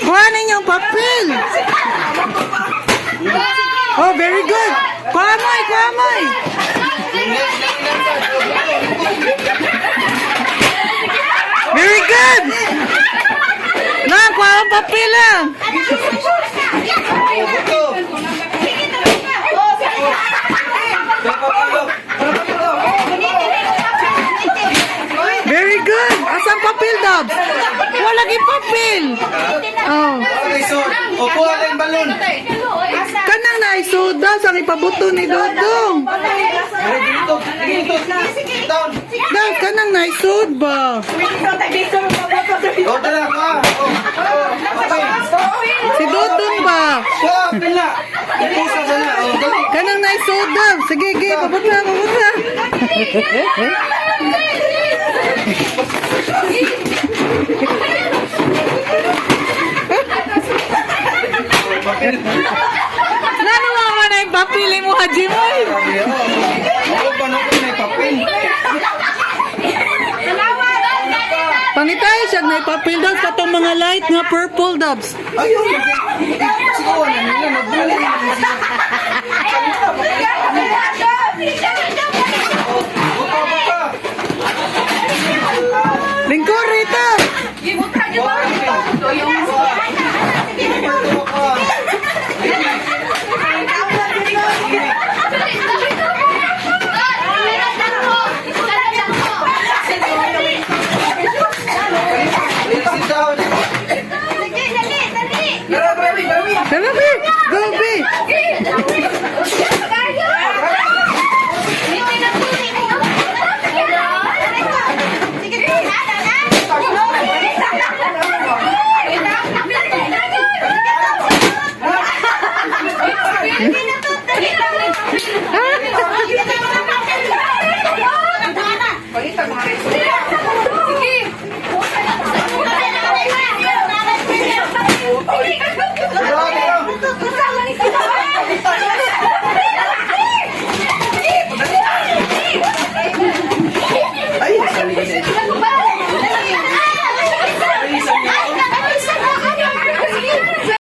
Kuha ninyong papel. Oh, very good. Kuha mo'y, kuha mo'y. Very good. Lang, kuha ang papel lang. Very good. Asang papel, Dobs? Wala lagi papel. Oh. Opo, alin balon. Kanang naisod, Dobs, ang ipabuto ni Dodong. Dobs, kanang naisod ba? O, tara ka. Si Dodong ba? Pila. Ipusa ka na. Kanang naisod, Dobs. Sige, sige, pabuta, pabuta. Nano mama na yung papili mo, Haji mo? Ako pa na may papel. Pangitay siya na ipapil, Dobs, katong mga light nga purple, Dobs. Ayun. Siguro na nila. Magbulay na sila. Lingkod rito. Wala